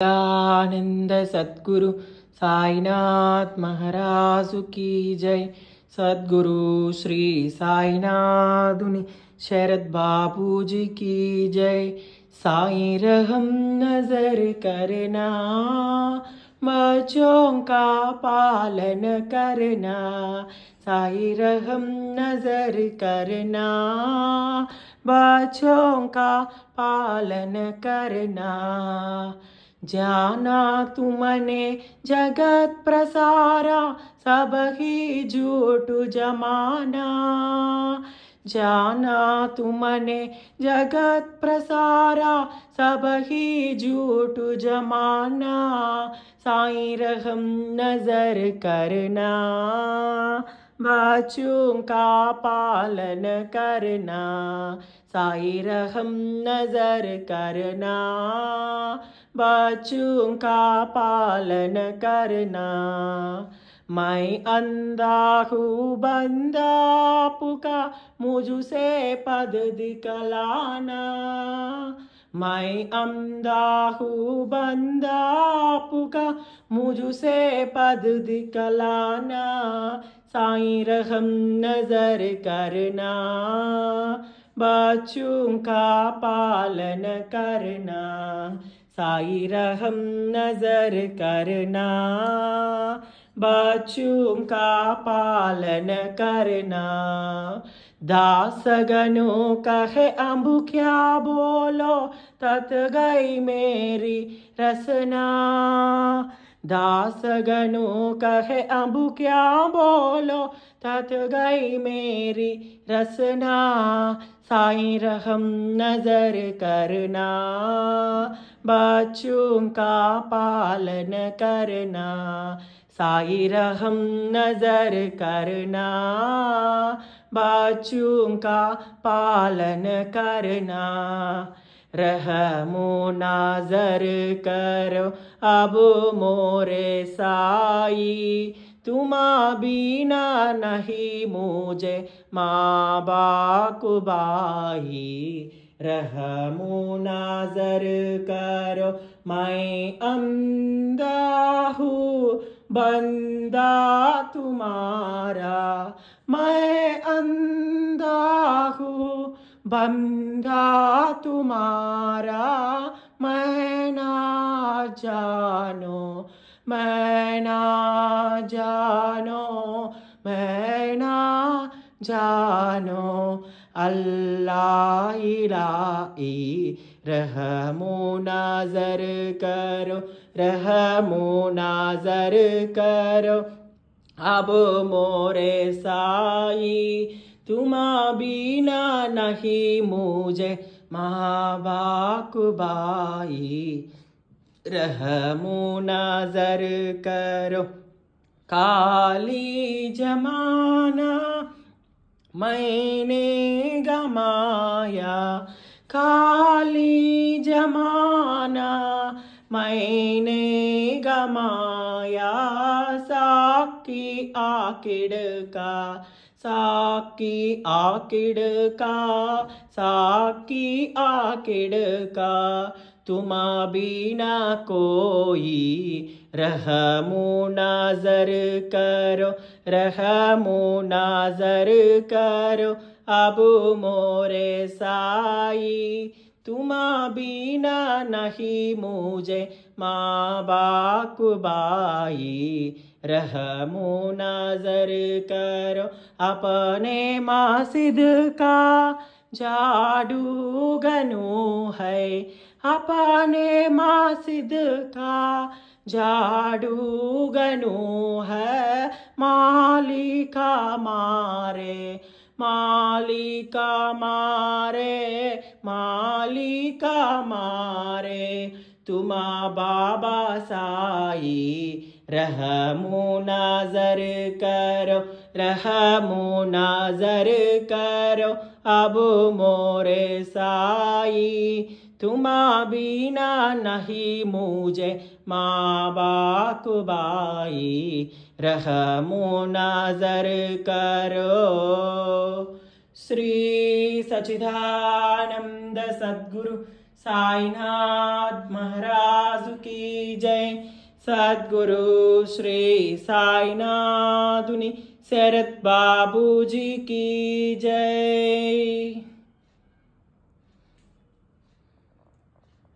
आनंद सद्गुरु साईनाथ महाराज की जय। सद्गुरु श्री साईनाथुनि शरद बाबू जी की जय। साईं रहम नजर करना, बच्चों का पालन करना। साईं रहम नजर करना, बच्चों का पालन करना। जाना तुमने जगत प्रसारा, सब ही झूठ जमाना। जाना तुमने जगत प्रसारा, सब ही झूठ जमाना। साईं रहम नजर करना, बच्चों का पालन करना। साईं रहम नजर करना, बच्चों का पालन करना। मैं अंधा हूँ बंदा पुका, मुझसे पद दिखलाना। मैं अंधा हूँ बंदा पुका, मुझसे पद दिखलाना। साईं रहम नजर करना, बच्चों का पालन करना। साईं रहम नजर करना, बच्चों का पालन करना। दासगणों कहे अम्बु क्या बोलो, तत गई मेरी रसना। दासगणों कहे अम्बु क्या बोलो, तत गई मेरी रसना। साईं रहम नजर करना, बच्चों का पालन करना। साईं रहम नजर करना, बच्चों का पालन करना। रहमो नाजर करो अब मोरे साई, तुमा बिना नहीं मुझे माँ बाप भाई। रहमो नाजर करो मैं अंधा हूँ बंदा तुम्हारा। मैं अंधा हूँ बंदा तुम्हारा। मैं ना जानो, मैं ना जानो, मैं ना जानो। अल्लाह इलाही रहमो नाजर करो, रहमो नाजर करो अब मोरे साई। तुमा बिना नहीं मुझे माँ बाप भाई। रहमो नाजर करो काली जमाना मैंने गमाया। काली जमाना मैंने गमाया। साकी आकिड़ का, साकी आकिड़ का, साकी आकिड़ का। तुमा बिना कोई रहमो नाजर करो, रहमो नाजर करो अब मोरे साई। तुमा बिना नहीं मुझे माँ बाप भाई। रहमो नाजर करो अपने मासिद का जादू गनू है। अपने मासिद का जादू गनू है। मालिका मारे, मालिका मारे, मालिका मारे। तुमा बाबा साई रहमो नाजर करो, रहमो नाजर करो अब मोरे साई। तुमा बिना नहीं मुझे माँ बाप भाई। रहमो नाजर करो। श्री सच्चिदानंद सद्गुरु साईनाथ महाराज की जय। सद्गुरु श्री साईनाथुनि शरद बाबू जी की जय।